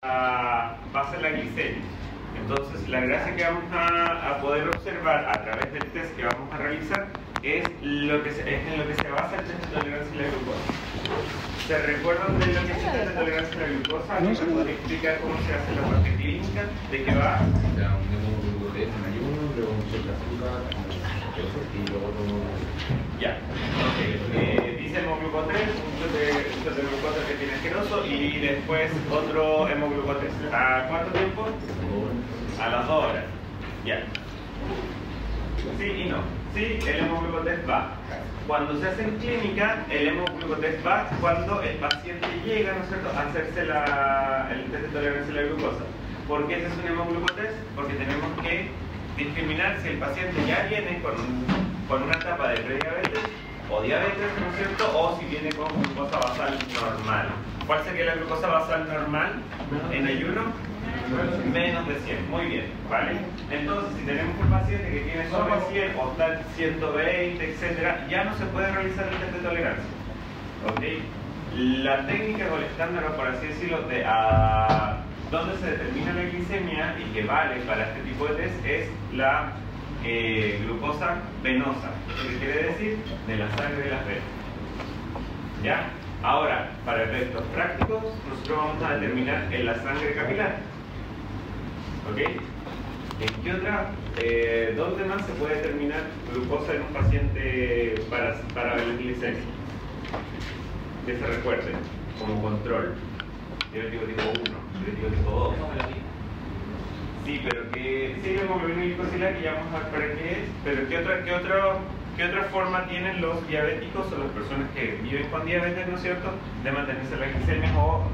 va a ser la glicemia. Entonces, la gracia que vamos a poder observar a través del test que vamos a realizar es en lo que se basa el test de tolerancia a la glucosa. ¿Se recuerdan de lo que es el test de tolerancia a la glucosa? ¿Alguien me puede explicar cómo se hace la parte clínica? ¿De qué va? O sea, un hemoglucotés en ayuno, luego un cheque de azúcar, y luego todo. Ya. Dice hemoglucotés, un shot de glucosa que tiene asqueroso y después otro hemoglucotés. ¿A cuánto tiempo? A las 2 horas. Ya. Sí y no. Sí, el hemoglucotés va. Cuando se hace en clínica, el hemoglucotés va cuando el paciente llega, ¿no es cierto?, a hacerse el test de tolerancia a la glucosa. ¿Por qué ese es un hemoglucotés? Porque tenemos que discriminar si el paciente ya viene con una etapa de prediabetes o diabetes, ¿no es cierto?, o si viene con glucosa basal normal. ¿Cuál sería la glucosa basal normal en ayuno? Menos de 100, muy bien, ¿vale? Entonces, si tenemos un paciente que tiene sobre 100 o está en 120, etcétera, ya no se puede realizar el test de tolerancia, ¿ok? La técnica o el estándar, por así decirlo, de donde se determina la glicemia y que vale para este tipo de test es la glucosa venosa, ¿qué quiere decir? De la sangre de las venas, ¿ya? Ahora, para efectos prácticos, nosotros vamos a determinar en la sangre capilar. ¿Ok? ¿En qué otra? ¿Dónde más se puede determinar glucosa en un paciente para ver la glicemia? Que se recuerde, como control. Diabético tipo 1, diabético tipo 2. Sí, pero que sí, hemoglobina glicosilar, que ya vamos a ver para qué es, pero ¿qué otra forma tienen los diabéticos o las personas que viven con diabetes, ¿no es cierto?, de mantenerse la glicemia o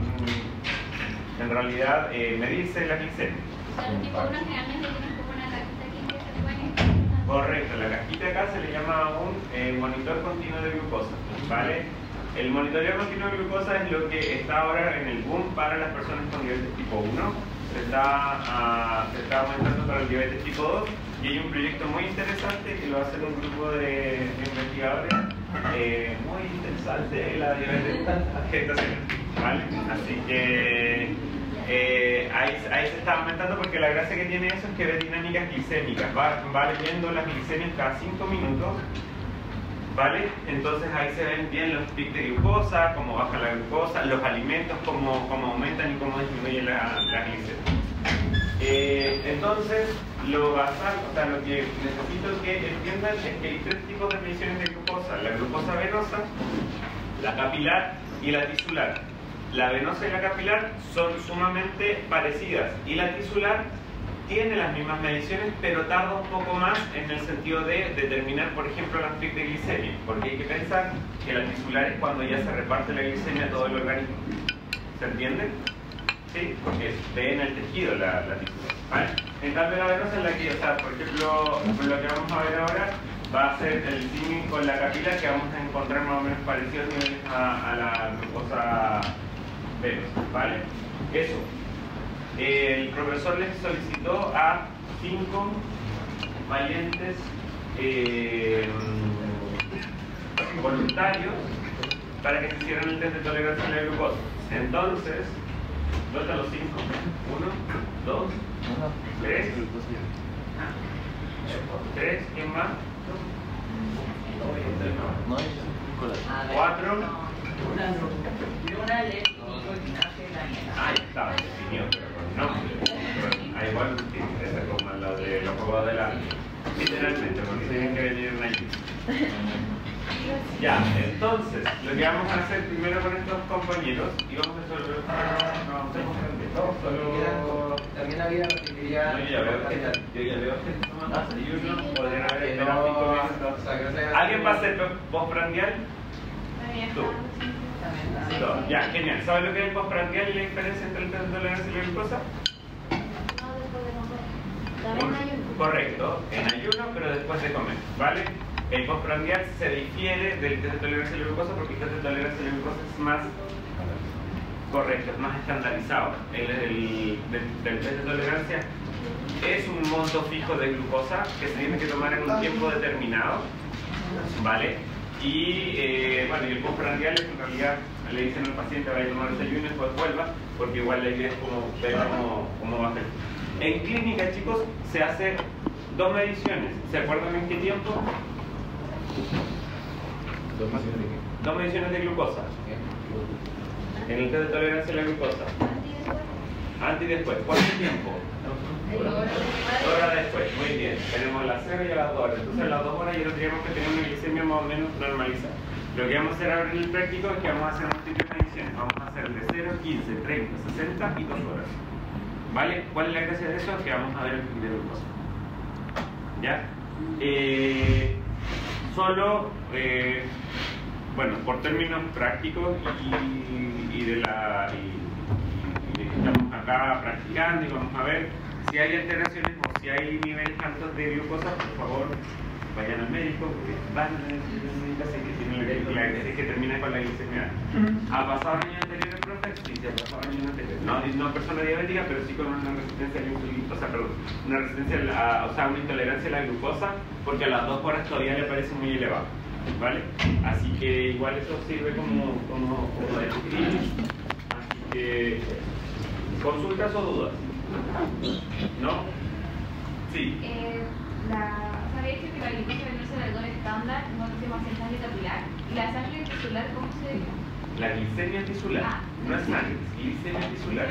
en realidad medirse la glicemia? El tipo 1 generalmente tiene como una cajita aquí que se pone. Correcto, la cajita acá se le llama un monitor continuo de glucosa, ¿vale? El monitoreo continuo de glucosa es lo que está ahora en el boom para las personas con diabetes tipo 1. Se está aumentando para el diabetes tipo 2 y hay un proyecto muy interesante que lo va a hacer un grupo de investigadores muy interesante, la diabetes gestacional, ¿vale? Así que ahí se está aumentando porque la gracia que tiene eso es que ve dinámicas glicémicas, va leyendo las glicemias cada 5 minutos, ¿vale? Entonces ahí se ven bien los picos de glucosa, cómo baja la glucosa, los alimentos, cómo aumentan y cómo disminuyen la glicemia. Entonces, lo basal, o sea, lo que necesito que entiendan es que hay 3 tipos de mediciones de glucosa: la glucosa venosa, la capilar y la tisular. La venosa y la capilar son sumamente parecidas y la tisular tiene las mismas mediciones, pero tarda un poco más en el sentido de determinar, por ejemplo, las picos de glicemia, porque hay que pensar que la tisular es cuando ya se reparte la glicemia a todo el organismo. ¿Se entiende? Sí, porque ve en el tejido la tisular, ¿vale? En cambio, la venosa es la que, o sea, por ejemplo, lo que vamos a ver ahora va a ser el símil con la capilar, que vamos a encontrar más o menos parecidos niveles a la glucosa venosa, ¿vale? Eso. El profesor les solicitó a 5 valientes voluntarios para que se hicieran el test de tolerancia a la glucosa. Entonces, ¿dónde están los 5? 1, 2, 3. 3, ¿quién más? 4. Ahí está, definido, pero con nombre. Ahí igual tiene que ser como lo de los juegos de la... Literalmente, porque tienen que venir en allí. Ya, entonces, lo que vamos a hacer primero con estos compañeros, y vamos a resolver... Solo... También había lo que quería. No, yo ya veo que toman desayuno, podrían haber esperado 5 minutos. ¿Alguien va a hacer postprandial? Tú. Ya, genial. ¿Sabes lo que es el postprandial y la diferencia entre el test de tolerancia y la glucosa? Correcto, en ayuno, pero después de comer, ¿vale? El postprandial se difiere del test de tolerancia a la glucosa porque el test de tolerancia a la glucosa es más correcto, es más estandarizado. El del test de tolerancia es un monto fijo de glucosa que se tiene que tomar en un tiempo determinado, ¿vale? Y bueno, y el postprandial es en realidad le dicen al paciente vaya a tomar desayuno y después vuelva, porque igual la idea es como ver cómo va a ser. En clínica, chicos, se hace 2 mediciones. ¿Se acuerdan en qué tiempo? 2 mediciones de qué? 2 mediciones de glucosa. En el test de tolerancia a la glucosa. Antes y después. ¿Cuánto tiempo? 2 horas después. Muy bien. Tenemos las 0 y a las 2 horas. Entonces a las 2 horas ya tendríamos que tener una glicemia más o menos normalizada. Lo que vamos a hacer ahora en el práctico es que vamos a hacer múltiples mediciones. Vamos a hacer de 0, 15, 30, 60 y 2 horas. ¿Vale? ¿Cuál es la gracia de eso? Es que vamos a ver el pico de glucosa. ¿Ya? Solo, bueno, por términos prácticos y de que estamos acá practicando y vamos a ver si hay alteraciones o si hay niveles altos de glucosa, por favor, vayan al médico, porque van a medicarse que tienen que termina con la glicemia. ¿Ha pasado años anteriores, profe? Sí, se ha pasado años anteriores. No persona diabética, pero sí con una resistencia a la insulina, o sea, perdón, una resistencia una intolerancia a la glucosa, porque a las 2 horas todavía le parece muy elevado. ¿Vale? Así que igual eso sirve como de screening. Así que, ¿consultas o dudas? ¿No? Sí. Sabía que la glucosa venosa del alcohol estándar no se llama sangre capilar. ¿Y la sangre tisular cómo se llama? La glicemia tisular, no es sangre, es glicemia tisular.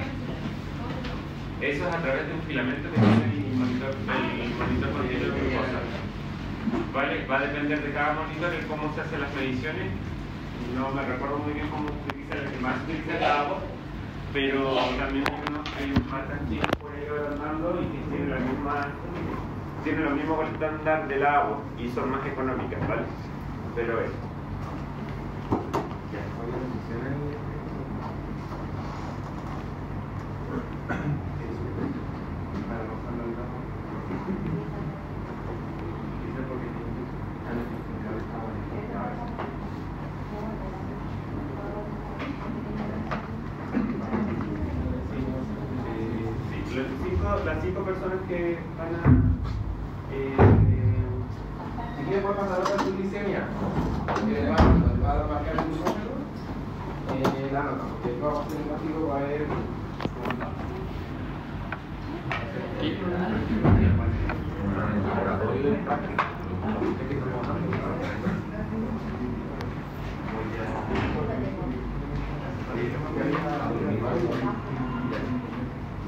Eso es a través de un filamento que tiene el monitor continuo de glucosa. ¿Vale? Va a depender de cada monitor el cómo se hacen las mediciones. No me recuerdo muy bien cómo utiliza el que más utiliza la agua, pero también hay unos marcas chinos por ahí andando y que tienen lo mismo estándar del agua y son más económicas, ¿vale? Pero eso. Las 5 personas que van a... Si quieren pueden pasar otra su glicemia, le va a marcar el glucómetro, la nota, porque vamos a hacer un castigo para ver cómo está.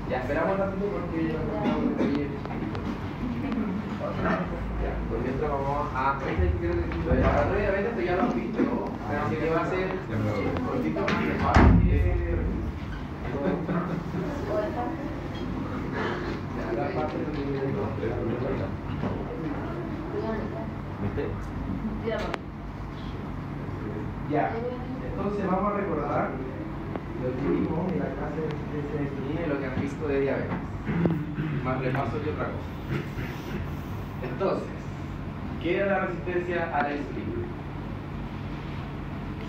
Ya esperamos un ratito porque yo no tengo ya, con esto vamos a lo de la diabetes, esto ya lo han visto, así que va a ser cortito más ya, entonces vamos a recordar lo que vimos en la clase de resistencia a la insulina y lo que han visto de diabetes. Más repaso y otra cosa. Entonces, ¿qué era la resistencia a la insulina?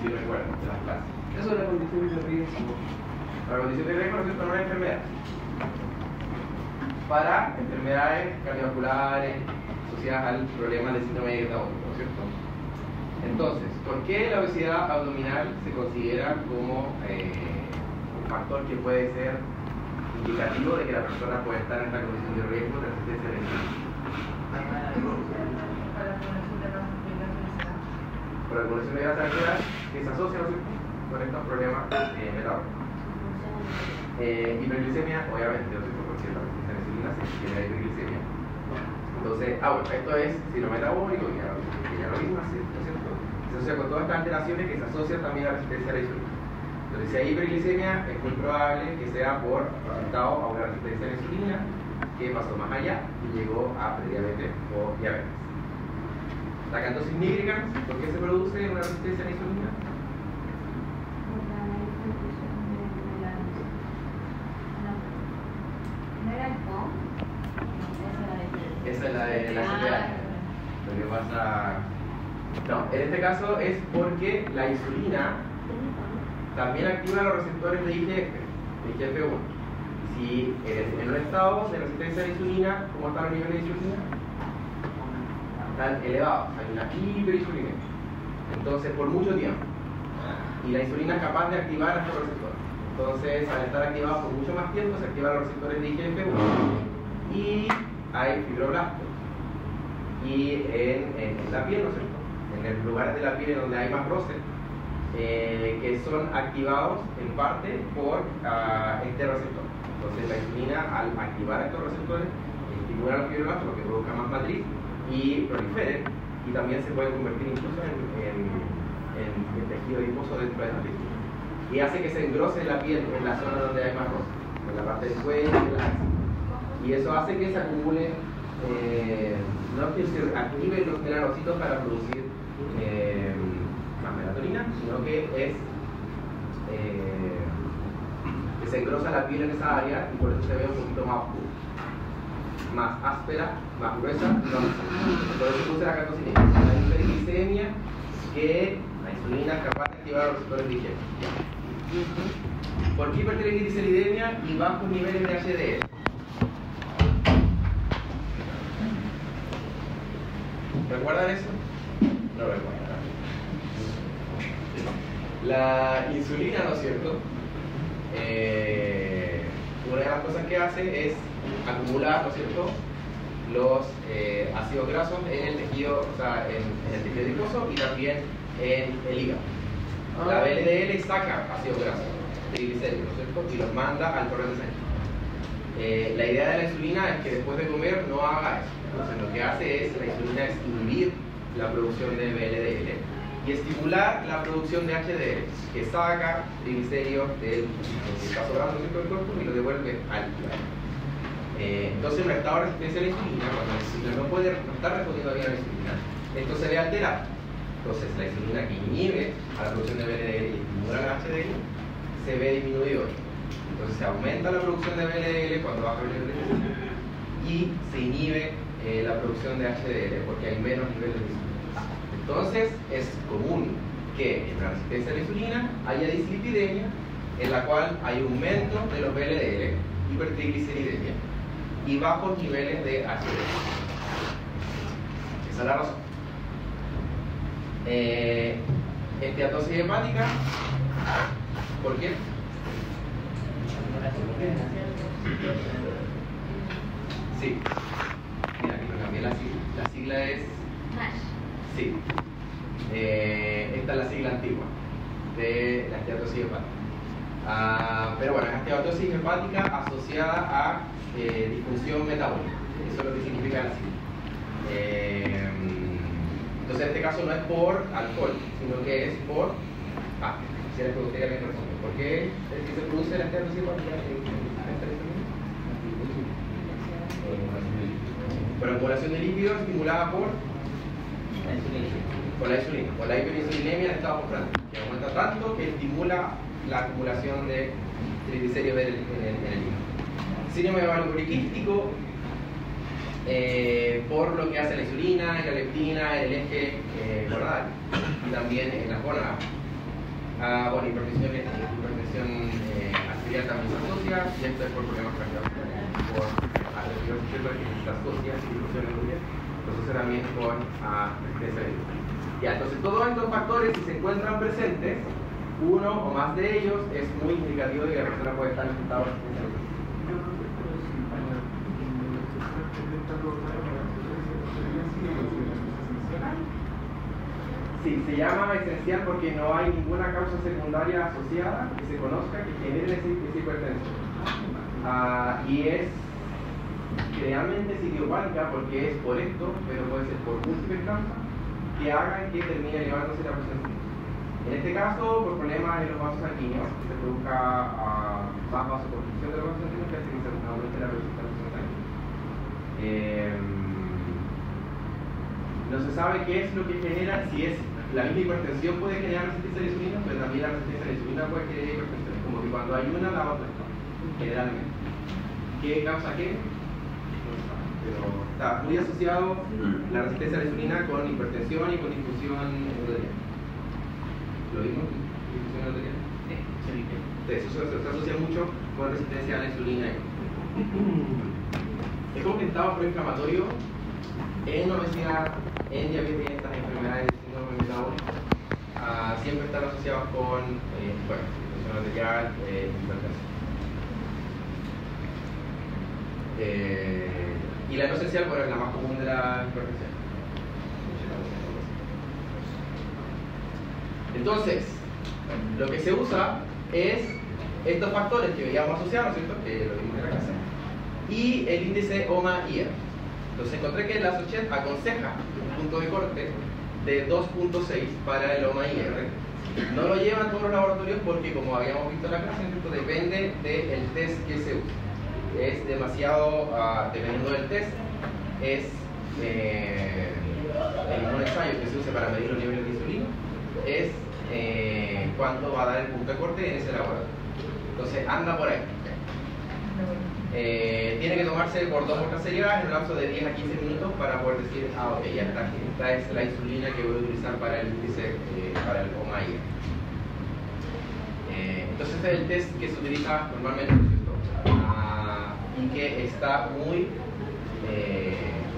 Si recuerdan de las clases. Eso es la condición de riesgo. La condición de riesgo es para una enfermedad. Para enfermedades cardiovasculares asociadas al problema del síndrome de metabólico, ¿no es cierto? Entonces, ¿por qué la obesidad abdominal se considera como un factor que puede ser indicativo de que la persona puede estar en esta condición de riesgo de resistencia a la insulina? Por la acumulación de grasa saturada que se asocia con estos problemas metabólicos. Hiperglicemia, obviamente, ¿no? Porque la resistencia a la insulina se genera hiperglicemia. Entonces, bueno, esto es síndrome metabólico, que ya lo vimos, ¿no es cierto? Se asocia con todas estas alteraciones que se asocian también a la resistencia a la insulina. Entonces, si hay hiperglicemia, es muy probable que sea por resultado a una resistencia a la insulina que pasó más allá y llegó a prediabetes o diabetes. La cantosis nigricans, ¿por qué se produce una resistencia a la insulina? Esa es la de la CTA. Lo que pasa... No, en este caso es porque la insulina también activa los receptores de IGF-1. Si en un estado de resistencia a la insulina, ¿cómo están los niveles de insulina? Están elevados, hay una hiperinsulinemia. Entonces, por mucho tiempo. Y la insulina es capaz de activar estos receptores. Entonces, al estar activados por mucho más tiempo, se activan los receptores de IGF-1 y hay fibroblastos. Y en la piel, ¿no es cierto? En los lugares de la piel donde hay más roce, que son activados en parte por este receptor. Entonces, la insulina, al activar estos receptores, estimula los fibroblastos porque provoca más matriz y proliferen, y también se puede convertir incluso en tejido adiposo dentro de la piel. Y hace que se engrose la piel en la zona donde hay más roce, en la parte del cuello y de la axila. Y eso hace que se acumule, no que se activen los melanocitos para producir más melatonina, sino que es que se engrosa la piel en esa área y por eso se ve un poquito más oscuro, más áspera, más gruesa, por eso se usa la cartosinemia, la hiperglicemia, que la insulina es capaz de activar los receptores de IGF. ¿Por qué hipertrigliceridemia y bajos niveles de HDL? ¿Recuerdan eso? No recuerdan. La insulina, ¿no es cierto? Una de las cosas que hace es acumular, ¿no es cierto?, los ácidos grasos en el tejido, o sea, en el tejido adiposo y también en el hígado. La VLDL saca ácidos grasos, triglicéridos, ¿no es cierto?, y los manda al torrente sanguíneo. La idea de la insulina es que después de comer no haga eso. Entonces lo que hace es, la insulina es inhibir la producción de VLDL y estimular la producción de HDL, que saca triglicéridos del que está sobrando dentro del cuerpo y lo devuelve al hígado. Entonces en el estado de resistencia a la insulina, cuando la insulina no está respondiendo bien a la insulina, esto se ve alterado. Entonces la insulina que inhibe a la producción de VLDL y estimula la HDL se ve disminuido. Entonces se aumenta la producción de VLDL cuando baja el nivel de insulina y se inhibe la producción de HDL porque hay menos niveles de insulina. Entonces es común que en la resistencia a la insulina haya dislipidemia, en la cual hay aumento de los VLDL, hipertrigliceridemia y bajos niveles de HDL. Esa es la razón. Esteatosis hepática, ¿por qué? Sí. Mira, aquí me cambié la sigla. La sigla es NASH. Sí. Esta es la sigla antigua de la esteatosis hepática. Pero bueno, la esteatosis hepática asociada a disfunción metabólica. Eso es lo que significa la sigla. Entonces, en este caso no es por alcohol, sino que es por. Si les gustaría que me respondan. ¿Por qué es que se produce la esteatosis hepática? Por acumulación de lípidos estimulada por la insulina, por la hiperinsulinemia en estado postprandial, que aumenta tanto que estimula la acumulación de triglicéridos en el hígado. Síndrome hepatopoliquístico, por lo que hace la insulina, la leptina, el eje gonadal y también en las gónadas. Bueno, hipertensión arterial también se asocia, y esto es por problemas cardiovasculares, por que se asocia a disminución endógena, entonces también con resistencia. Ya, entonces todos estos factores, si se encuentran presentes, uno o más de ellos es muy indicativo de que la persona puede estar en estado de resistencia. Sí, se llama esencial porque no hay ninguna causa secundaria asociada que se conozca que genere esa hipertensión. Y es generalmente es idiopática porque es por esto, pero puede ser por múltiples causas que hagan que termine elevándose la presión sanguínea. En este caso, por problemas en los vasos sanguíneos, que se produzca más vasoconstricción de los vasos sanguíneos que hace que se aumente la presión sanguínea. No se sabe qué es lo que genera, si es la misma hipertensión puede generar resistencia a la insulina, pero también la resistencia a la insulina puede generar hipertensión. Es como que cuando hay una, la otra está, generalmente. ¿Qué causa qué? No se sabe, pero está muy asociado la resistencia a la insulina con hipertensión y con disfunción endotelial. ¿Lo vimos? ¿Disfunción endotelial? Sí. Eso se asocia mucho con resistencia a la insulina. Es como que estaba proinflamatorio en obesidad, en diabetes, en estas enfermedades de síndrome metabólico, siempre están asociados con bueno, disfunción arterial, hipertensión. Y la no esencial, bueno, es la más común de la hipertensión. Entonces, lo que se usa es estos factores que veíamos asociados, ¿cierto? Que lo vimos en la clase, y el índice OMA-IR. Entonces encontré que la Sochet aconseja un punto de corte de 2.6 para el OMA-IR. No lo llevan todos los laboratorios porque, como habíamos visto en la clase, ¿cierto? Depende del test que se use. Es demasiado, dependiendo del test, es un ensayo que se use para medir los niveles de insulina, es cuánto va a dar el punto de corte en ese laboratorio. Entonces anda por ahí. Tiene que tomarse por 2 muestras seriadas en un lapso de 10 a 15 minutos para poder decir, ok, ya está, esta es la insulina que voy a utilizar para el índice, para el OMA-IR. Entonces este es el test que se utiliza normalmente, ¿cierto? Y que está muy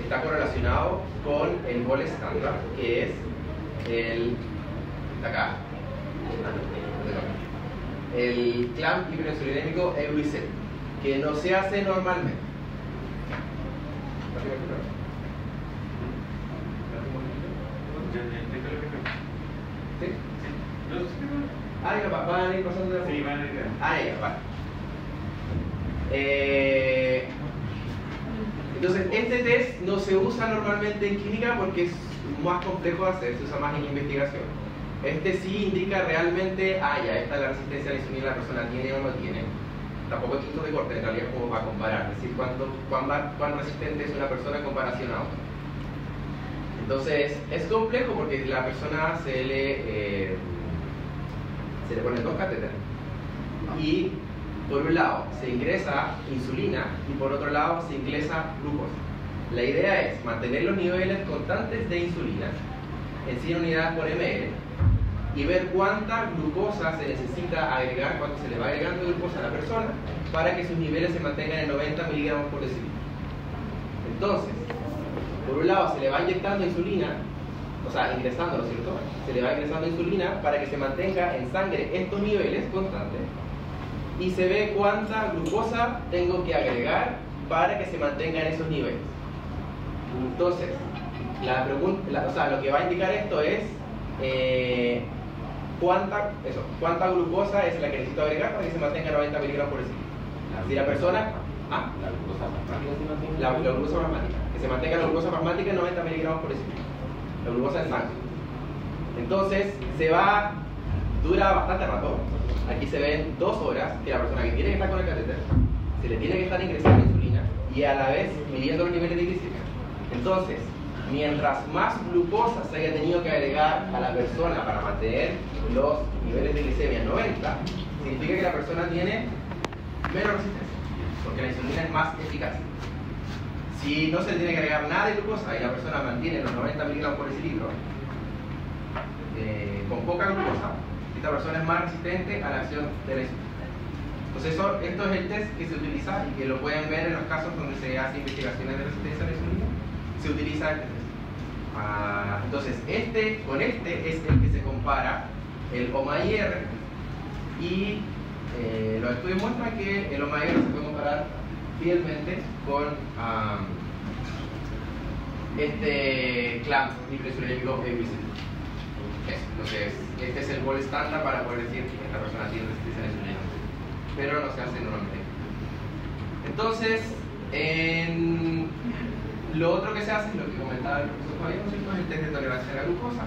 está correlacionado con el gol estándar, que es el acá, el clamp hiperinsulinémico Eubicet, que no se hace normalmente. ¿Sí? Ah, ya van a ir pasando de la... Sí, van a ir. Ah, ya, vale. Entonces, este test no se usa normalmente en clínica porque es más complejo de hacer, se usa más en investigación. Este sí indica realmente, ya, esta es la resistencia a la insulina, la persona tiene o no tiene. Tampoco es punto de corte, en realidad es como para comparar, es decir, cuán resistente es una persona en comparación a otra. Entonces, es complejo porque la persona se le ponen 2 catéteres. Y por un lado se ingresa insulina y por otro lado se ingresa glucosa. La idea es mantener los niveles constantes de insulina en 100 unidades por ml y ver cuánta glucosa se necesita agregar, cuánto se le va agregando glucosa a la persona para que sus niveles se mantengan en 90 miligramos por decilitro. Entonces, por un lado se le va inyectando insulina, o sea, ingresándolo, ¿cierto? Se le va ingresando insulina para que se mantenga en sangre estos niveles constantes y se ve cuánta glucosa tengo que agregar para que se mantengan esos niveles. Entonces, lo que va a indicar esto es cuánta glucosa es la que necesito agregar para que se mantenga 90 miligramos por decilitro. Si la persona... La glucosa plasmática. Que se mantenga la glucosa plasmática en 90 miligramos por decilitro. La glucosa en sangre. Entonces, dura bastante rato. Aquí se ven 2 horas que la persona que tiene que estar con el catéter se le tiene que estar ingresando insulina y a la vez midiendo los niveles de glicemia. Entonces, mientras más glucosa se haya tenido que agregar a la persona para mantener los niveles de glicemia en 90, significa que la persona tiene menos resistencia, porque la insulina es más eficaz. Si no se le tiene que agregar nada de glucosa y la persona mantiene los 90 miligramos por decilitro con poca glucosa, esta persona es más resistente a la acción de la insulina. Entonces esto es el test que se utiliza y que lo pueden ver en los casos donde se hace investigaciones de resistencia a la insulina. Se utiliza este test. Entonces con este es el que se compara el OMA-IR y los estudios muestran que el OMA-IR se puede comparar fielmente con este clamp hiperinsulinémico Eubicet. Entonces, este es el gol estándar para poder decir que esta persona tiene resistencia a la insulina, pero no se hace normalmente. Entonces, lo otro que se hace, lo que comentaba el profesor Fabián, es el test de tolerancia a la glucosa,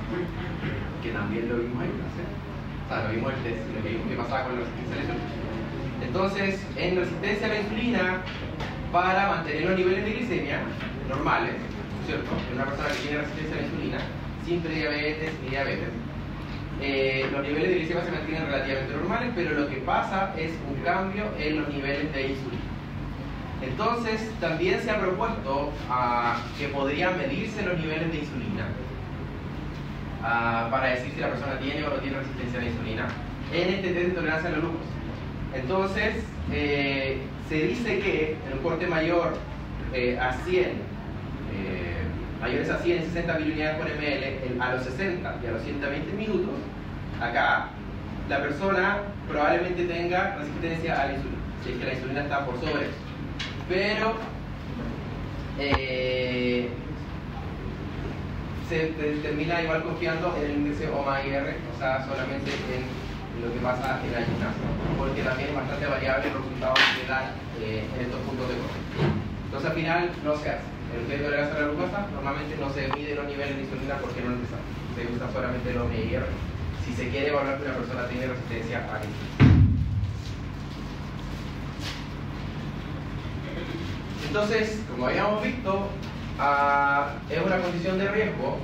que también lo vimos ahí, o sea, lo vimos el test, lo que vimos que pasaba con la resistencia a la insulina. Entonces, en resistencia a la insulina, para mantener los niveles de glicemia normales, ¿cierto? En una persona que tiene resistencia a la insulina, sin prediabetes ni diabetes, los niveles de glicemia se mantienen relativamente normales, pero lo que pasa es un cambio en los niveles de insulina. Entonces, también se ha propuesto que podrían medirse los niveles de insulina para decir si la persona tiene o no tiene resistencia a la insulina en este test de tolerancia a la glucosa. Entonces, se dice que en un corte mayor a 100, mayores a 100, 60 miliunidades por ml a los 60 y a los 120 minutos, acá, la persona probablemente tenga resistencia a la insulina, si es que la insulina está por sobre eso. Pero se termina igual confiando en el índice OMA-IR, o sea, solamente en lo que pasa en ayunas, porque también es bastante variable el resultado que dan en estos puntos de corte. Entonces al final no se hace. En el test de tolerancia a la glucosa normalmente no se mide los niveles de insulina porque no es necesario. Se usa solamente el OMA-IR si se quiere evaluar que una persona tiene resistencia a la insulina. Entonces, como habíamos visto, es una condición de riesgo.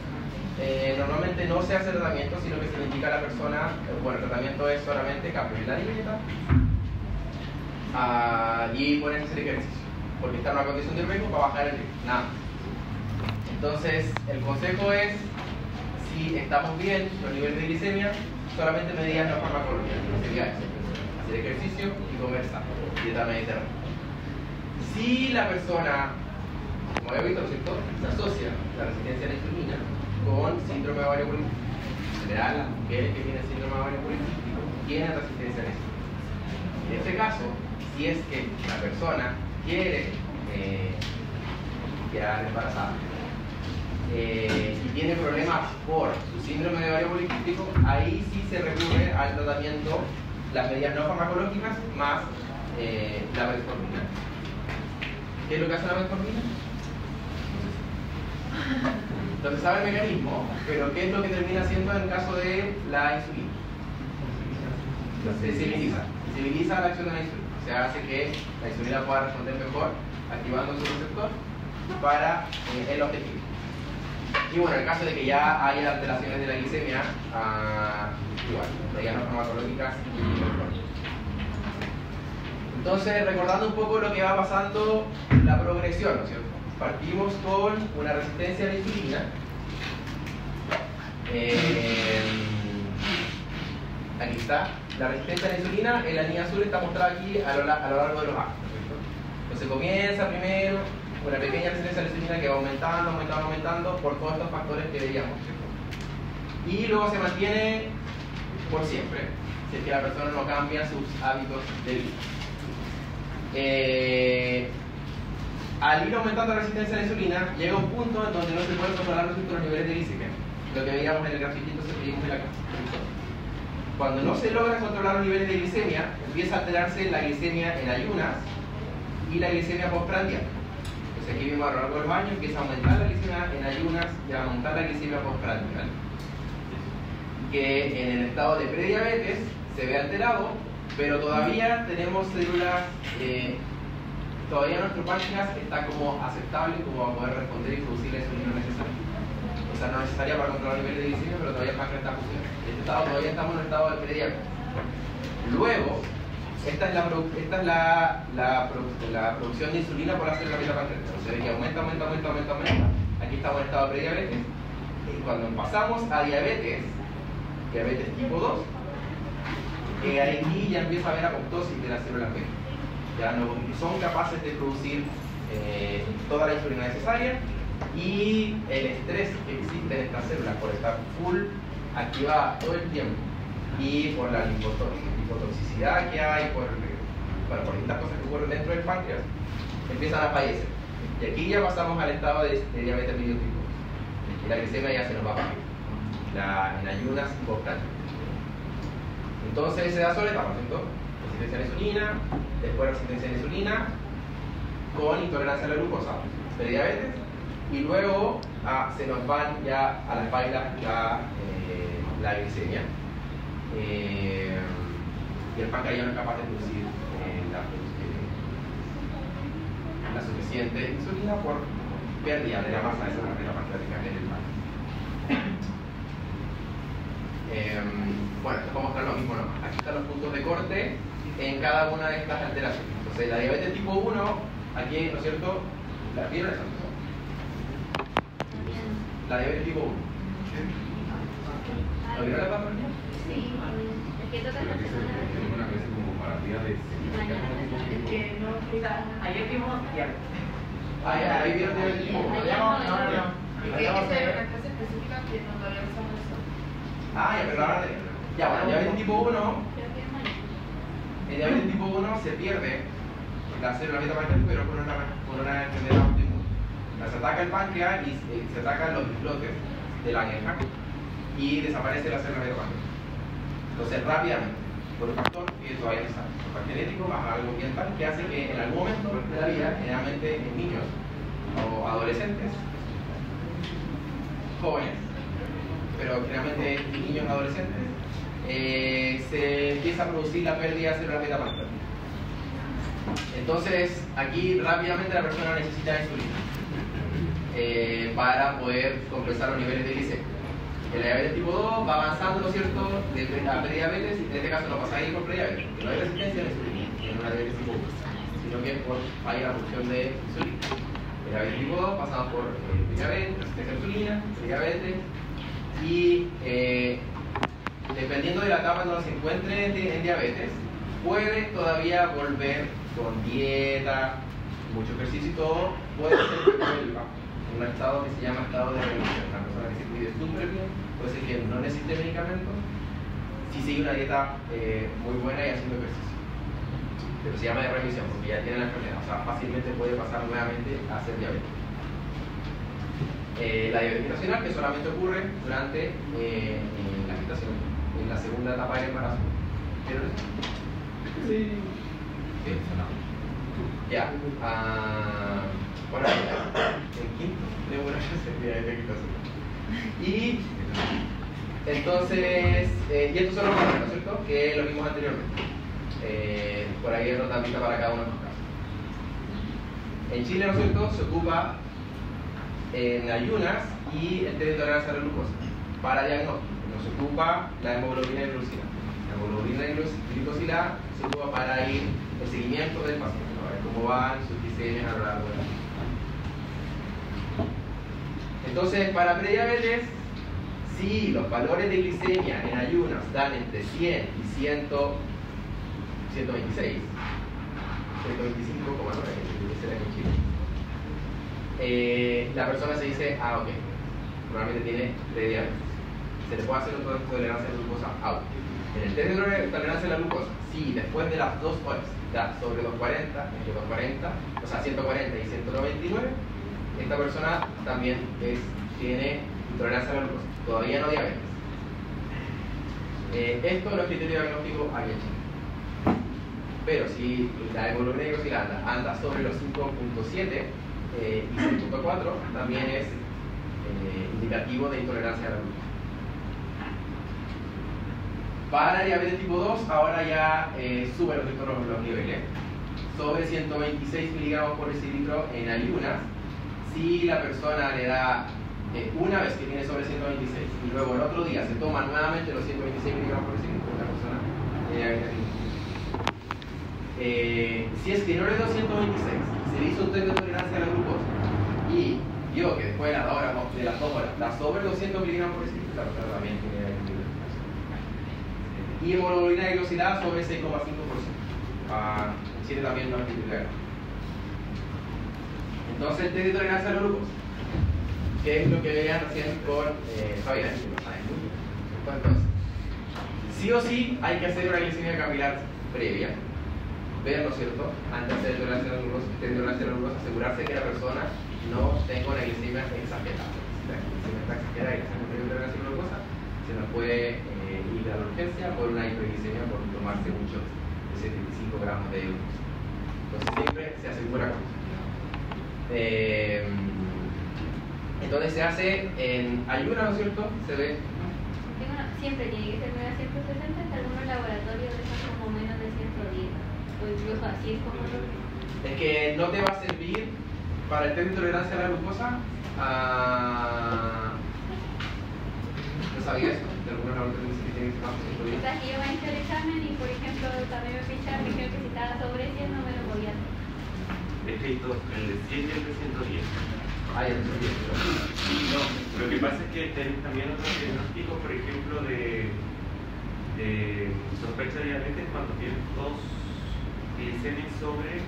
Normalmente no se hace tratamiento, sino que se le indica a la persona, bueno, el tratamiento es solamente cambios en la dieta y ponerse a hacer ejercicio, porque está en una condición de riesgo para bajar el riesgo, nada. Entonces, el consejo es, si estamos bien, los niveles de glicemia, solamente medidas no farmacológicas, que sería eso, hacer ejercicio y comer sano, dieta mediterránea. Si la persona, como he visto, ¿cierto?, se asocia la resistencia a la insulina con síndrome de ovario poliquístico. En general, las mujeres que tienen síndrome de ovario poliquístico tienen resistencia a la insulina. En este caso, si es que la persona quiere quedar embarazada y tiene problemas por su síndrome de ovario poliquístico, ahí sí se recurre al tratamiento, las medidas no farmacológicas más la metformina. ¿Qué es lo que hace la metformina? Entonces sabe el mecanismo, pero ¿qué es lo que termina haciendo en el caso de la insulina? Se civiliza la acción de la insulina, o sea, hace que la insulina pueda responder mejor activando su receptor para el objetivo. Y bueno, en el caso de que ya haya alteraciones de la glicemia, igual, medidas no farmacológicas y metformina. Entonces, recordando un poco lo que va pasando, la progresión, ¿no es cierto? Partimos con una resistencia a la insulina. Aquí está. La resistencia a la insulina, en la línea azul está mostrada aquí a lo largo de los años, ¿no es cierto? Entonces comienza primero una pequeña resistencia a la insulina que va aumentando por todos estos factores que veíamos, ¿cierto? Y luego se mantiene por siempre, si es que la persona no cambia sus hábitos de vida. Al ir aumentando la resistencia a la insulina, llega un punto en donde no se pueden controlar los niveles de glicemia. Lo que veíamos en el grafiquito que vimos en la casa. Cuando no se logran controlar los niveles de glicemia, empieza a alterarse la glicemia en ayunas y la glicemia postprandial. Entonces aquí vimos a lo largo de los años, empieza a aumentar la glicemia en ayunas y a aumentar la glicemia postprandial. Que en el estado de prediabetes se ve alterado, pero todavía tenemos células, todavía nuestro páncreas está como aceptable como a poder responder y producir la insulina necesaria. O sea, no necesaria para controlar el nivel de glicemia, pero todavía el páncreas está funcionando. En este estado todavía estamos en un estado de prediabetes. Luego, esta es la producción de insulina por la célula beta pancreática. Se ve que aumenta. Aquí estamos en estado de prediabetes. Y cuando pasamos a diabetes tipo 2, ahí ya empieza a haber apoptosis de las células beta. Ya no son capaces de producir toda la insulina necesaria y el estrés que existe en estas células por estar full activada todo el tiempo y por la lipotoxicidad que hay, por distintas cosas que ocurren dentro del páncreas, empiezan a fallecer. Y aquí ya pasamos al estado de diabetes tipo 2 y la glicemia ya se nos va a bajar en ayunas y postprandial. Entonces se da sobre etapa, ¿cierto? Resistencia a la insulina, después resistencia a la insulina con intolerancia a la glucosa, prediabetes, y luego se nos van ya a las bailas la glicemia y el páncreas ya no es capaz de producir la suficiente insulina por pérdida de la masa de esa barrera pancreática en el páncreas. Bueno, esto es para mostrar lo mismo, ¿no? Aquí están los puntos de corte en cada una de estas alteraciones. Entonces, la diabetes tipo 1, aquí, ¿no es cierto? ¿La vieron esa? La diabetes tipo 1. ¿Lo vieron la papa? Sí, es que todas las personas. Una vez como para día de Es que no explica. Ayer vimos diabetes. Ahí vieron diabetes tipo 1. No. Es que esa es una clase específica que no todavía usamos eso. Ya, pero ahora Ya, bueno, en diabetes tipo 1, Creo que es malo. en diabetes tipo 1 se pierde la célula beta pancreática, pero con una enfermedad autoinmune. Se ataca el páncreas y se atacan los islotes de la aguja y desaparece la célula beta pancreática. Entonces, rápidamente, por un factor que todavía no sabe, un factor genético más algo ambiental que hace que en algún momento de la vida, generalmente en niños o adolescentes, jóvenes, pero generalmente en niños y adolescentes, se empieza a producir la pérdida de células beta pancreáticas. Entonces, aquí rápidamente la persona necesita insulina para poder compensar los niveles de glicemia. En la diabetes tipo 2 va avanzando, ¿no es cierto?, de prediabetes, y en este caso no pasa ahí por prediabetes, que no hay resistencia a la insulina en una diabetes tipo 1, sino que por falla la producción de insulina. En la diabetes tipo 2 pasamos por prediabetes, resistencia a la insulina, prediabetes, y dependiendo de la etapa en donde se encuentre en diabetes, puede todavía volver con dieta, mucho ejercicio y todo, puede ser que vuelva en un estado que se llama estado de remisión. Una persona que se cuide súper bien, puede ser que no necesite medicamentos si sigue una dieta muy buena y haciendo ejercicio. Pero se llama de remisión porque ya tiene la enfermedad, o sea, fácilmente puede pasar nuevamente a ser diabético. La diabetes gestacional, que solamente ocurre durante la gestación, en la segunda etapa del embarazo. ¿Vieron eso? Sí. Sí, no. Ya. Bueno, en quinto, de buena diabetes gestacional. Y entonces, y estos son los nombres, ¿no es cierto? Que lo vimos anteriormente. Por ahí hay nota pista para cada uno de los casos. En Chile, ¿no es cierto?, se ocupa en ayunas y el test de tolerancia a la glucosa para diagnóstico. No se ocupa la hemoglobina glicosilada. La hemoglobina glicosilada se ocupa para ir el seguimiento del paciente, ¿no? A ver cómo van sus glicemias a lo largo de la vida. Entonces, para prediabetes, si los valores de glicemia en ayunas dan entre 100 y 126, 125,9 en Chile, la persona se dice, ok, probablemente tiene prediabetes. Se le puede hacer una tolerancia a la glucosa alta. En el test de tolerancia a la glucosa, si después de las 2 horas da sobre 240, entre 240, o sea 140 y 199, esta persona también tiene intolerancia a la glucosa, todavía no diabetes. Esto no es criterio diagnóstico aquí en Chile. Pero si la hemoglobina glicosilada anda sobre los 5.7 y 6.4, también es indicativo de intolerancia a la glucosa. Para diabetes tipo 2, ahora ya suben los niveles. Sobre 126 miligramos por decilitro en ayunas, si la persona le da una vez que tiene sobre 126 y luego el otro día se toma nuevamente los 126 miligramos por decilitro, la persona tiene diabetes tipo 2. Si es que no le dio 126, se le hizo un test de tolerancia a la glucosa y vio que después de las 2 horas da sobre 200 miligramos por decilitro, la persona también tiene diabetes tipo 2. Y hemoglobina glicosilada sobre 6,5%. En Chile también no es criterio. Entonces, el test de tolerancia a la glucosa, que es lo que veían recién con Fabián, que lo saben muy bien. Entonces, sí o sí hay que hacer una glicemia capilar previa, ver, ¿no es cierto?, antes de hacer el test de tolerancia a la glucosa, asegurarse que la persona no tenga una glicemia exagerada. Si la glicemia está exagerada y hacemos el test de tolerancia a la glucosa, se nos puede ir a la urgencia por una hiperglicemia por tomarse mucho de 75 gramos de glucosa. Entonces siempre se asegura con eso. Entonces se hace en ayunas, ¿no es cierto? Se ve. Siempre tiene que ser menos 160, hasta algunos laboratorios dejan como menos de 110, o incluso así es como lo que... Es que no te va a servir para el test de tolerancia a la glucosa. ¿No sabías eso? De algunos laboratorios que tienen que más de 110. O sea, que yo me hice el examen y, por ejemplo, también me ficharon, me dijeron que si estaba sobre 100 no me lo podían. Escrito el de 100 y el de 110. Ah, ya no sabía. No, lo que pasa es que tenés también otros diagnósticos, por ejemplo, de sospecha de diabetes cuando tienes 2 glicemias sobre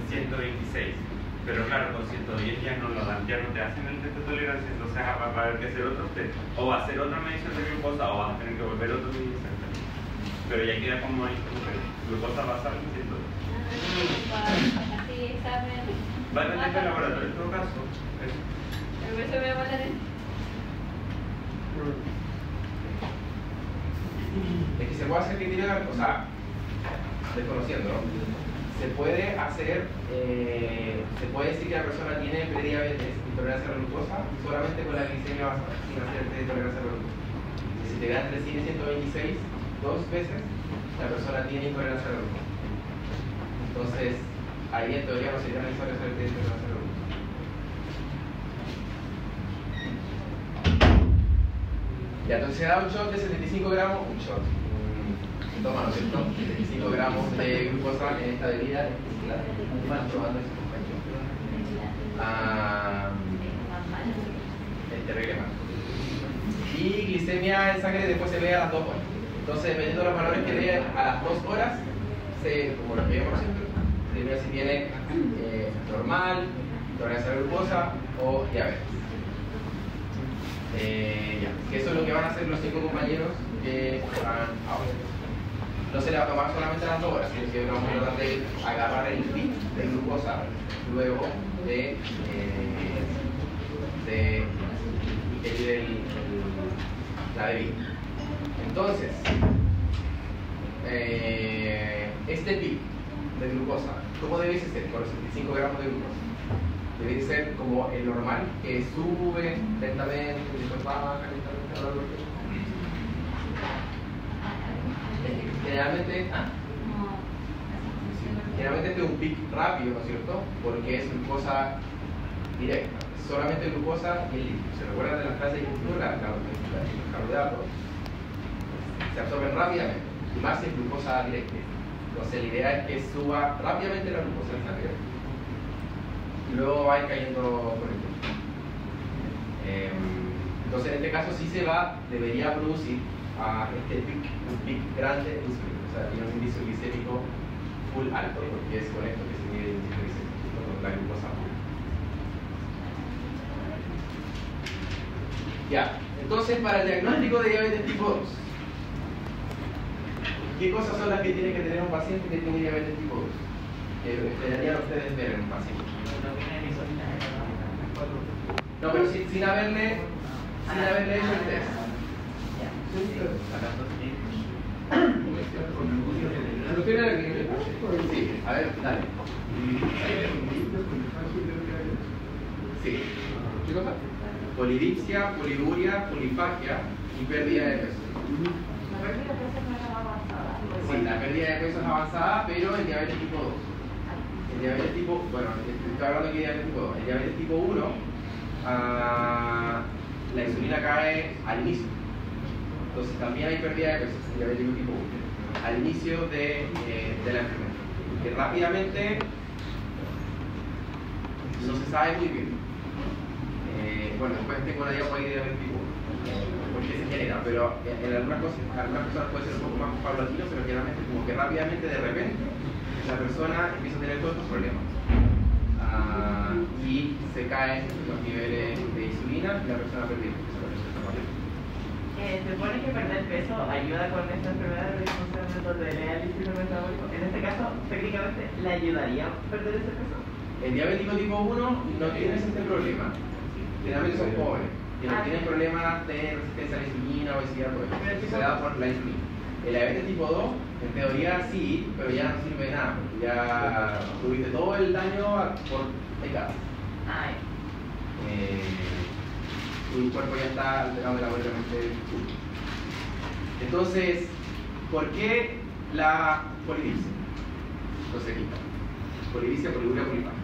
126. Pero claro, con 110 ya no lo dan, ya no te hacen el test de tolerancia, entonces va a haber que hacer otro test. O va a hacer otra medición de glucosa o vas a tener que volver a otro medición. Pero ya queda como ahí, como que glucosa basal en 110. Así examen. Va a tener que el laboratorio en todo caso. Eso. Pero eso me va a valer. Es que se puede hacer que tiene, o sea, desconociendo, ¿no? Se puede hacer, se puede decir que la persona tiene prediabetes, intolerancia a la glucosa, solamente con la glicemia basal, sin hacer el test de intolerancia a la glucosa. Si te da entre 100 y 126 dos veces, la persona tiene intolerancia a la glucosa. Entonces, ahí en teoría no sería necesario hacer el test de intolerancia a la glucosa. Ya, entonces se da un shot de 75 gramos, un shot. Toma, ¿no es cierto? 75 gramos de glucosa en esta bebida. Van probando ese compañero. El terrible mal. Y glicemia en sangre después se ve a las 2 horas. Entonces, dependiendo de los valores que dé a las 2 horas, como lo que vemos siempre, se ve si tiene normal, intolerancia a la glucosa o diabetes. Que eso es lo que van a hacer los 5 compañeros que van ahora. No se le va a tomar solamente las 2 horas, sino que vamos a tratar de agarrar el pic de glucosa luego de la bebida. Entonces, este pic de glucosa, ¿cómo debe ser? Con los 75 gramos de glucosa. Debe ser como el normal, que sube lentamente, después baja lentamente. Generalmente este es un pic rápido, ¿no es cierto? Porque es glucosa directa, solamente glucosa y el líquido. ¿Se recuerdan de las clases de cultura? Los carbohidratos se absorben rápidamente, y más si es glucosa directa. Entonces la idea es que suba rápidamente la glucosa en sangre y luego va a ir cayendo por el tiempo. Entonces en este caso sí debería producir un pic grande de insulina, o sea, tiene un índice glicémico full alto, porque es con esto que se mide el índice glicémico, con la glucosa full. Ya, entonces para el diagnóstico de diabetes tipo 2, ¿qué cosas son las que tiene que tener un paciente que tiene diabetes tipo 2? Que esperarían ustedes ver en un paciente. No, pero sin haberle hecho el test. Sí, a ver, dale. Sí. ¿Qué cosa? Polidipsia, poliduria, polifagia y pérdida de peso. Sí, la pérdida de peso es avanzada, pero en diabetes tipo 2. El diabetes tipo, bueno, estoy hablando aquí de diabetes tipo 2. El diabetes tipo 1, la insulina cae al inicio. Entonces también hay pérdida de peso en diabético tipo 1, al inicio de la enfermedad. Que rápidamente no se sabe muy bien. Bueno, después tengo una diapositiva de diabetes tipo 1, porque se genera, pero en algunas personas puede ser un poco más paulatino, pero generalmente como que rápidamente, de repente, la persona empieza a tener todos estos problemas. Y se caen los niveles de insulina y la persona pierde peso. Se supone que perder peso ayuda con esta enfermedad de disfunción donde lea el líquido metabólico. En este caso, técnicamente, ¿le ayudaría a perder ese peso? El diabético tipo 1 no tiene este problema. Generalmente son pobres, que no tienen problemas de resistencia a la insulina, obesidad, todo eso. Se da por la insulina. El diabetes tipo 2, en teoría sí, pero ya no sirve de nada, porque ya tuviste todo el daño por décadas. Tu cuerpo ya está alterado metabolicamente. Entonces, ¿por qué la polidipsia? Entonces aquí está. Polidipsia, poliduria, polifagia.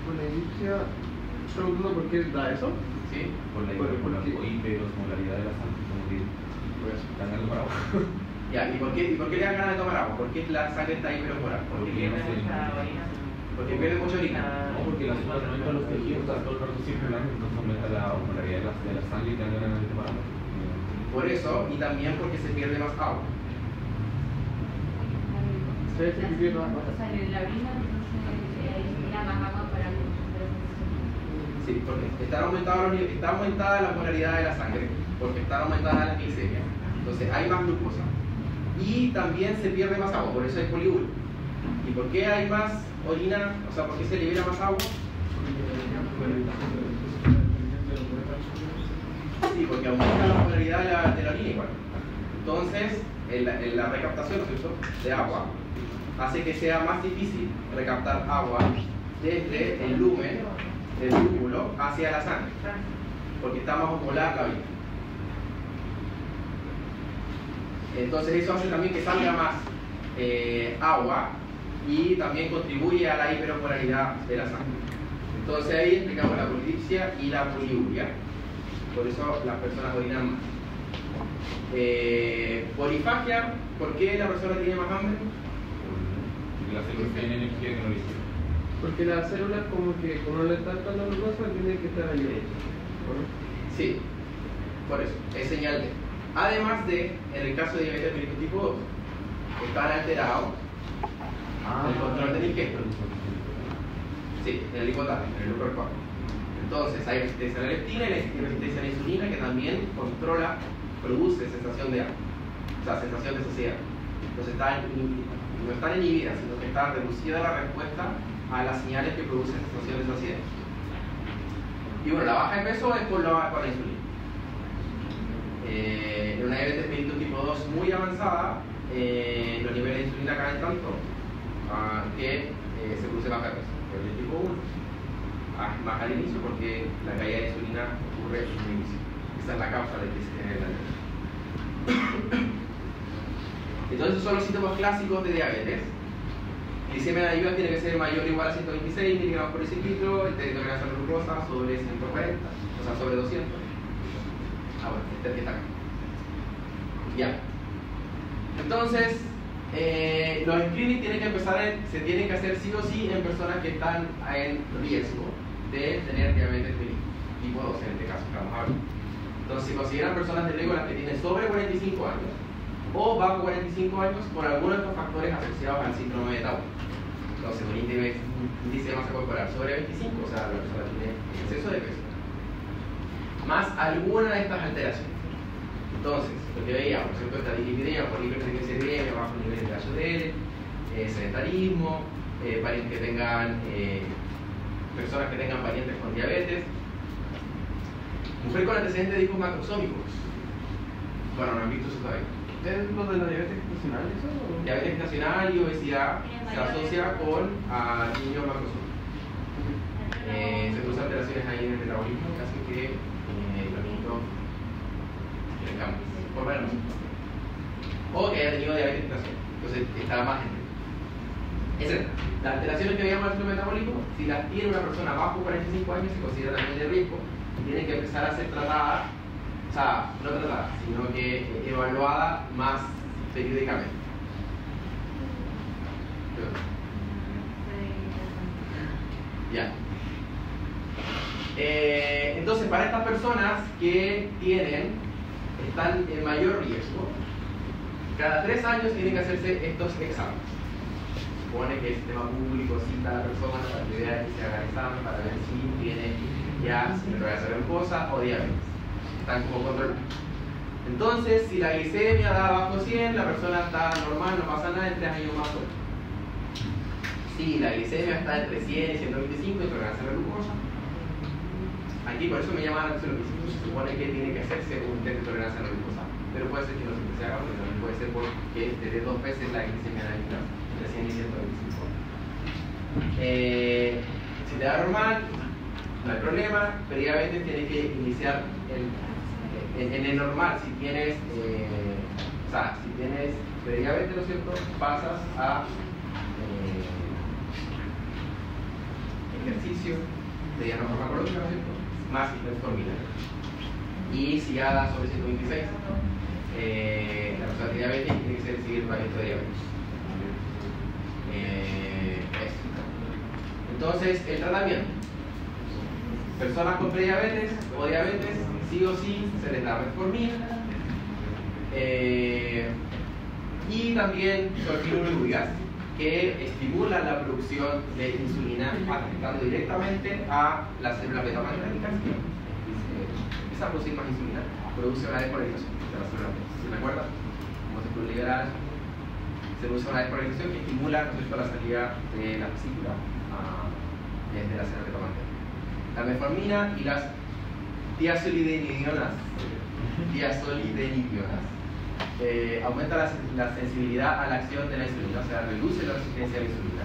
Polidipsia, solo dudo por qué da eso. ¿Sí? Por la hiperosmolaridad de la sangre, como que están algo para abajo. Ya, ¿y por qué le dan ganas de tomar agua? ¿Por qué la sangre está hiperosmolar? Porque no sé. Porque pierde mucha orina. No, porque la azúcar no entra a los tejidos, está todo el rato circulando, entonces aumenta la osmolaridad de la sangre y te dan ganas de tomar agua. Por eso, y también porque se pierde más agua. Se ve que pierde más. O sea, en la orina Sí, porque está aumentada la osmolaridad de la sangre, porque están aumentadas las glicemias. Entonces hay más glucosa. Y también se pierde más agua, por eso hay poliuria. ¿Y por qué hay más orina? O sea, ¿por qué se libera más agua? Sí, porque aumenta la osmolaridad de la orina igual. Entonces, la recaptación, ¿cierto?, de agua hace que sea más difícil recaptar agua desde el lumen del túbulo hacia la sangre, porque está más osmolar la orina. Entonces eso hace también que salga más agua y también contribuye a la hiperosmolaridad de la sangre. Entonces ahí explicamos la polidipsia y la poliuria. Por eso las personas orinan más. Polifagia, ¿por qué la persona tiene más hambre? Porque las células tienen energía que no le hicieron. Porque las células como que como le están dando glucosa tienen que estar ahí. Sí, por eso, es señal de. Además de, en el caso de diabetes mellitus tipo 2, están alterados el control del ingesto. Sí, en el hipotálamo, en el núcleo 4. Entonces hay resistencia a la leptina y resistencia a la insulina, que también produce sensación de hambre, o sea, sensación de saciedad. Entonces no están inhibidas, sino que está reducida la respuesta a las señales que producen sensación de saciedad. Y bueno, la baja de peso es por la insulina. En una diabetes mellitus tipo 2 muy avanzada, los niveles de insulina caen tanto que se produce baja de peso. Pero el tipo 1 baja al inicio porque la caída de insulina ocurre en el inicio. Esa es la causa de que se genere la diabetes. Entonces esos son los síntomas clásicos de diabetes. Glicemia de ayuda tiene que ser mayor o igual a 126 miligramos por decilitro, el test de tolerancia a la glucosa sobre 140, o sea, sobre 200. Bueno, este es el que está acá. Ya. Entonces, los screenings se tienen que hacer sí o sí en personas que están en riesgo de tener diabetes mellitus tipo 2, en este caso estamos hablando. Entonces, se consideran personas de riesgo las que tienen sobre 45 años o bajo 45 años por algunos de estos factores asociados al síndrome de Down. Entonces, un índice de masa corporal sobre 25, o sea, la persona tiene exceso de peso, más alguna de estas alteraciones. Entonces, lo que veíamos, por ejemplo, esta dislipidemia por hipertrigliceriemia, bajo niveles de HDL, sedentarismo, personas que tengan parientes con diabetes, mujer con antecedentes de hijos macrosómicos. Bueno, no han visto eso todavía. ¿Es lo de la diabetes gestacional eso? Diabetes gestacional y obesidad se asocia con niños macrosómicos. Se producen alteraciones ahí en el metabolismo que hacen que los niños tengan por menos. O que haya tenido diabetes gestacional. Entonces está más gente. Las alteraciones que veíamos en el ciclo metabólico, si las tiene una persona bajo 45 años, se considera también de riesgo y tienen que empezar a ser tratadas, o sea, no tratadas, sino que evaluadas más periódicamente. Ya. Entonces, para estas personas que están en mayor riesgo, cada 3 años tienen que hacerse estos exámenes. Supone que el sistema público cita a la persona para que vea que se haga el examen para ver si tiene ya síndrome de glucosa o diabetes. Están como control. Entonces, si la glicemia da bajo 100, la persona está normal, no pasa nada, en 3 años más o menos. Si la glicemia está entre 100 y 125, intolerancia a la glucosa. Aquí por eso me llama la atención lo que se supone que tiene que hacerse un test de tolerancia a la glucosa. Pero puede ser que no siempre se haga, porque también puede ser porque te dé 2 veces la glicemia de la entre 100 y 125. Si te da normal, no hay problema, pero diabetes tienes que iniciar en el normal. Si tienes, si tienes prediabetes, ¿no es cierto?, pasas a ejercicio de diagnóstico farmacológico, ¿no es cierto?, más metformina. Y si ya da sobre 126, la persona tiene diabetes tiene que seguir el tratamiento de diabetes. Entonces, el tratamiento. Personas con prediabetes o diabetes, sí o sí, se les da metformina. Y también sulfiduro y gas, que estimulan la producción de insulina, afectando directamente a las células beta pancreáticas, que empieza a producir más insulina, produce una despolarización de las células beta. ¿Se recuerdan? Como se puede liberar, se produce una despolarización que estimula, ¿no es cierto?, la salida de la vesícula desde la célula beta pancreática. La metformina y las diazolidinidionas aumenta la sensibilidad a la acción de la insulina, o sea, reduce la resistencia a la insulina.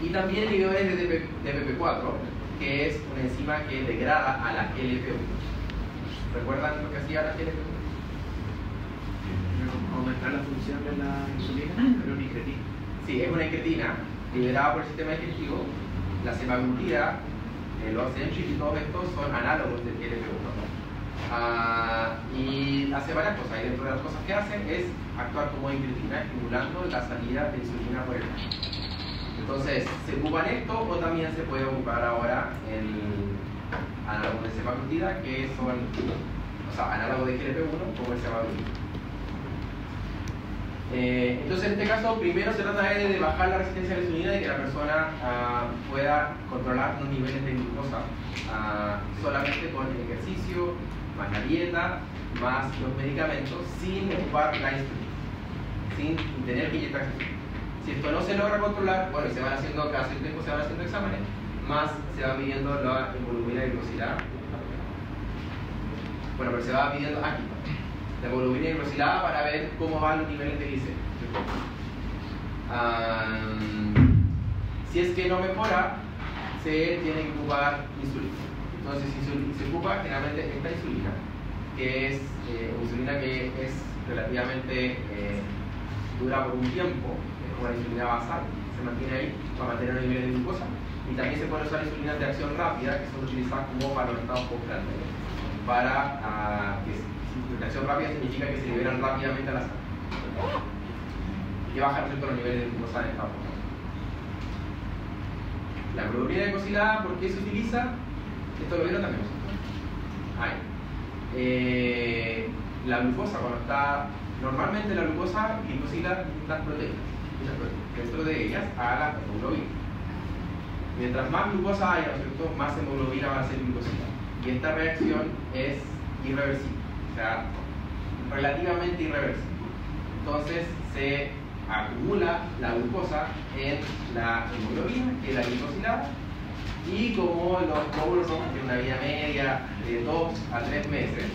Y también inhibidores de PP4, que es una enzima que degrada a la GLP-1. ¿Recuerdan lo que hacía la GLP-1? Aumentar la función de la insulina, pero una incretina. Sí, es una incretina liberada por el sistema digestivo. La semaglutida, los Ozempic y todos estos son análogos del GLP-1. Y hace varias cosas, y dentro de las cosas que hacen es actuar como incretina, estimulando la salida de insulina por el hígado. Entonces, se ocupan esto, o también se puede ocupar ahora el análogo de semaglutida, que son, o sea, análogo de GLP-1 como el semaglutida. Entonces, en este caso, primero se trata de bajar la resistencia a la insulina y que la persona pueda controlar los niveles de glucosa solamente con el ejercicio, más la dieta, más los medicamentos, sin ocupar la insulina, sin tener que inyectar insulina. Si esto no se logra controlar, bueno, se van haciendo, cada cierto tiempo se van haciendo exámenes, más se va midiendo la hemoglobina glicosilada. Bueno, pero se va midiendo aquí la hemoglobina glicosilada para ver cómo van los niveles de glicemia. Si es que no mejora, se tiene que ocupar insulina. Entonces, si se ocupa generalmente esta insulina, que es una insulina que es relativamente dura por un tiempo, es como la insulina basal, se mantiene ahí para mantener los niveles de glucosa. Y también se puede usar insulinas de acción rápida, que son utilizadas como para los estados postprandiales. De acción rápida significa que se liberan rápidamente a la sangre y bajan los niveles de glucosa en el estado postprandial. La hemoglobina glicosilada, ¿por qué se utiliza? Esto lo vieron también nosotros. La glucosa, cuando está. Normalmente la glucosa glicosila las proteínas. Dentro de ellas a la hemoglobina. Mientras más glucosa haya, ¿no es cierto?, más hemoglobina va a ser glucosilada. Y esta reacción es irreversible, o sea, relativamente irreversible. Entonces se acumula la glucosa en la hemoglobina, que es la glicosilada. Y como los glóbulos rojos tienen una vida media de 2 a 3 meses,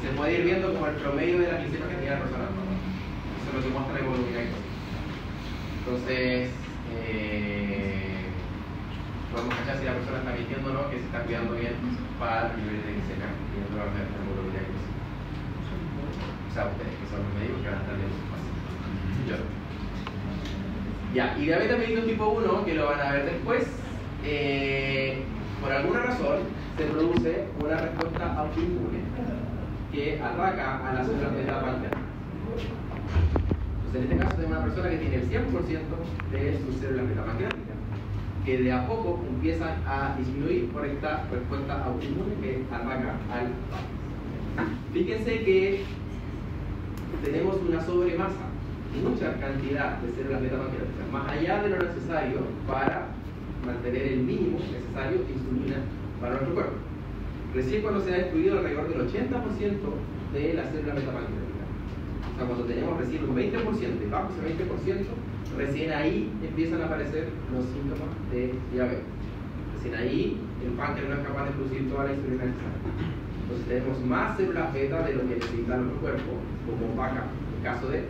se puede ir viendo como el promedio de las glicemias que tiene la persona. Eso es lo que muestra la hemoglobina glicosida. Entonces, podemos cachar si la persona está mintiendo o no, que se está cuidando bien para los niveles de glicemia, teniendo la hemoglobina glicosida. O sea, ustedes que son los médicos que van a estar viendo su paciente. Yo. Ya, y diabetes mellitus tipo 1, que lo van a ver después. Por alguna razón se produce una respuesta autoinmune que ataca a las células beta pancreáticas. Entonces, en este caso tenemos una persona que tiene el 100% de sus células beta pancreáticas, que de a poco empiezan a disminuir por esta respuesta autoinmune que ataca al páncreas. Fíjense que tenemos una sobremasa, mucha cantidad de células beta pancreáticas, más allá de lo necesario para mantener el mínimo necesario de insulina para nuestro cuerpo. Recién cuando se ha destruido alrededor del 80% de las células beta pancreáticas, o sea, cuando tenemos recién un 20%, bajo ese 20%, recién ahí empiezan a aparecer los síntomas de diabetes. Recién ahí el páncreas no es capaz de producir toda la insulina necesaria. Entonces tenemos más células beta de lo que necesita nuestro cuerpo, como vaca, en el caso de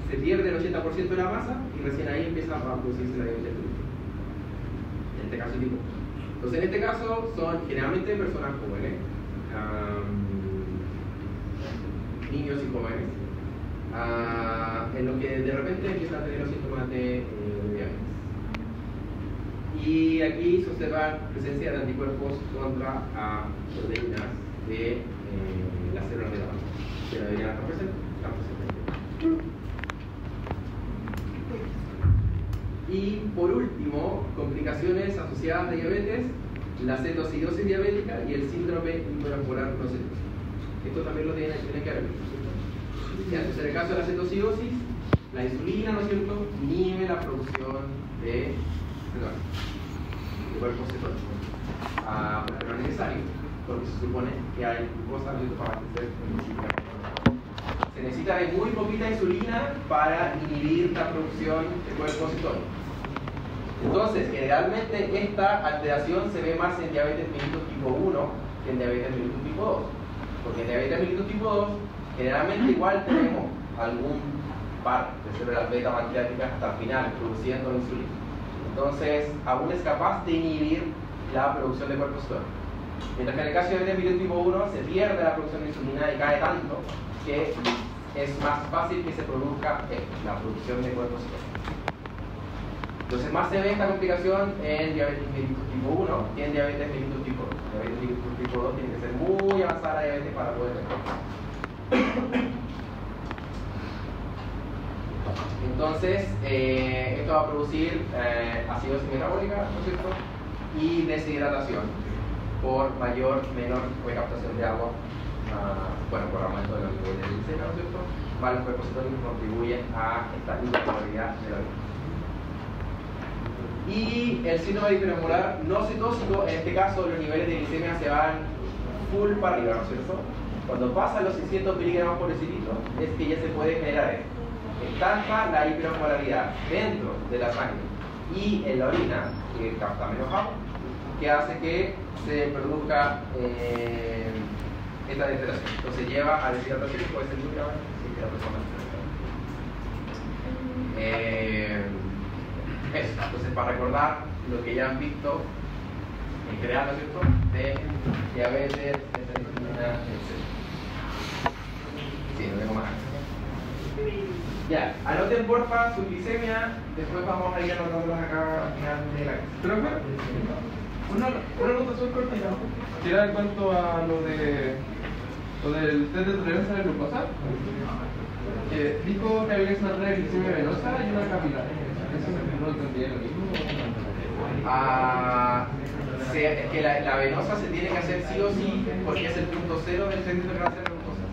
se pierde el 80% de la masa y recién ahí empieza a producirse la diabetes. En este caso tipo. Entonces, en este caso son generalmente personas jóvenes, niños y jóvenes, en los que de repente empiezan a tener los síntomas de diabetes. Y aquí se observa presencia de anticuerpos contra proteínas de las células beta, que deberían estar presentes. Y por último, complicaciones asociadas a diabetes, la cetoacidosis diabética y el síndrome intrapolar procesal. Esto también lo tienen que ver. Entonces, en el caso de la cetoacidosis, La insulina, ¿no es cierto?, inhibe la producción de cuerpos cetónicos. Pero no es necesario, porque se supone que hay glucosa para abastecer el músculo. Se necesita de muy poquita insulina para inhibir la producción de cuerpos cetónicos. Entonces, generalmente esta alteración se ve más en diabetes mellitus tipo 1 que en diabetes mellitus tipo 2. Porque en diabetes mellitus tipo 2, generalmente igual tenemos algún par de células beta pancreáticas hasta el final produciendo insulina. Entonces, aún es capaz de inhibir la producción de cuerpos cetónicos. Mientras que en el caso de diabetes mellitus tipo 1 se pierde la producción de insulina y cae tanto que es más fácil que se produzca la producción de cuerpos cetónicos. Entonces, más se ve esta complicación en diabetes mellitus tipo 1 que en diabetes mellitus tipo 2. Diabetes mellitus tipo 2 tiene que ser muy avanzada la diabetes para poder verlo. Entonces, esto va a producir acidosis metabólica, ¿no es cierto?, y deshidratación por menor recaptación de agua, por aumento de los niveles de glicemia, ¿no es cierto?, para los cuerpos cetónicos contribuyen a esta hiperpolaridad de la vida. Y el síndrome de hiperemolar no cetóxico, en este caso los niveles de glicemia se van full para arriba, ¿no es cierto? Cuando pasan los 600 miligramos por decilitro, es que ya se puede generar esto. Es tanta la hiperosmolaridad dentro de la sangre y en la orina, que capta menos agua, que hace que se produzca esta deshidratación. Entonces lleva a deshidratación y puede ser muy grave si la persona eso. Entonces, para recordar lo que ya han visto en general, ¿no es cierto?, de diabetes, etc. Sí, no tengo más. Ya, anoten porfa su glicemia, después vamos a ir anotándolas acá al final de la clase. Profe, una anotación cortita. Si era en cuanto a lo del test de tolerancia a la glucosa, dijo que había una red de glicemia venosa y una capilar. Eso no entendía lo mismo. Es que la venosa se tiene que hacer sí o sí porque es el punto cero del test de tolerancia a la glucosa.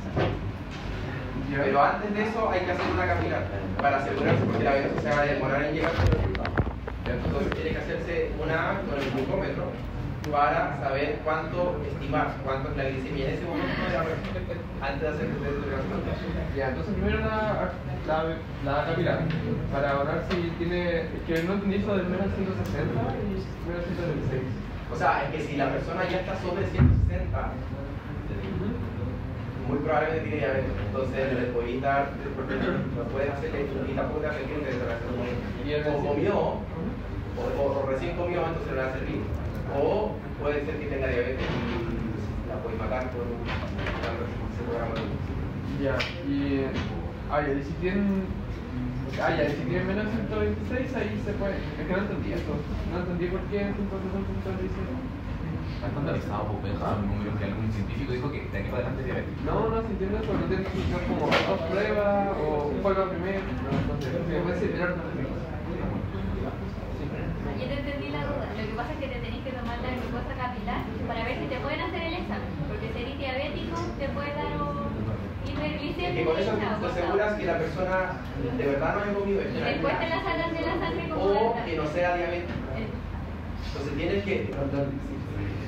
Pero antes de eso hay que hacer una capilar para asegurarse, porque la venosa se va a demorar en llegar a los resultados. Entonces tiene que hacerse una con el glucómetro para saber estimar cuánto es la glicemia en ese momento de la persona antes de hacer el test de tolerancia a la glucosa. Ya, entonces primero la capilar para ahorrar si tiene, que no entendí eso del menos 160 y menos 126. O sea, es que si la persona ya está sobre 160, muy probablemente tiene diabetes, entonces le podéis dar, no puedes hacerle y tampoco te hace que o comió, o recién comió, entonces le va a servir, o puede ser que tenga diabetes y la podéis matar por un programa de luz. Ya, y si tienen menos 126 ahí se puede, es que no entendí eso, no entendí por qué 126. Está estandarizado, pues son números que algún científico dijo que de aquí para adelante es diabetes. No si entiendo eso, no tienes que usar como dos pruebas o un prueba primero, no sé, puede ser menor. Yo te entendí la duda. Lo que pasa es que te tenés que tomar la glucosa capilar para ver si te pueden hacer el examen. Porque si eres diabético, te puede dar hiperglicemia. Y con eso te aseguras que la persona de verdad no haya comido esto. Y después te la sacan de la sangre como O verdad. que no sea diabético. Entonces tienes que,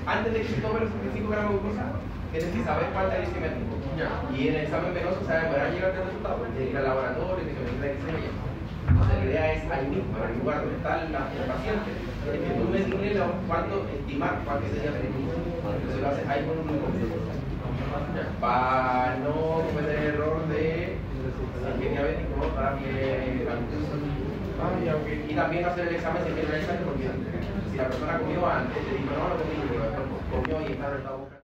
antes de que se tome los 75 gramos de glucosa, tienes que saber cuánta glicemia tengo. Y en el examen venoso se va a demorar llegar al resultado. Tienes que ir al laboratorio, tienes que medir la glicemia. Entonces la idea es ahí mismo, en el lugar donde está el paciente, tienes que tú medirle estimar cuánto sería la glicemia. Entonces lo haces ahí con un glucómetro. Para no cometer el error de que diabético, para que y también hacer el examen si quiere el examen, porque si la persona comió antes, te digo no comí, pero después comió y está en el boca.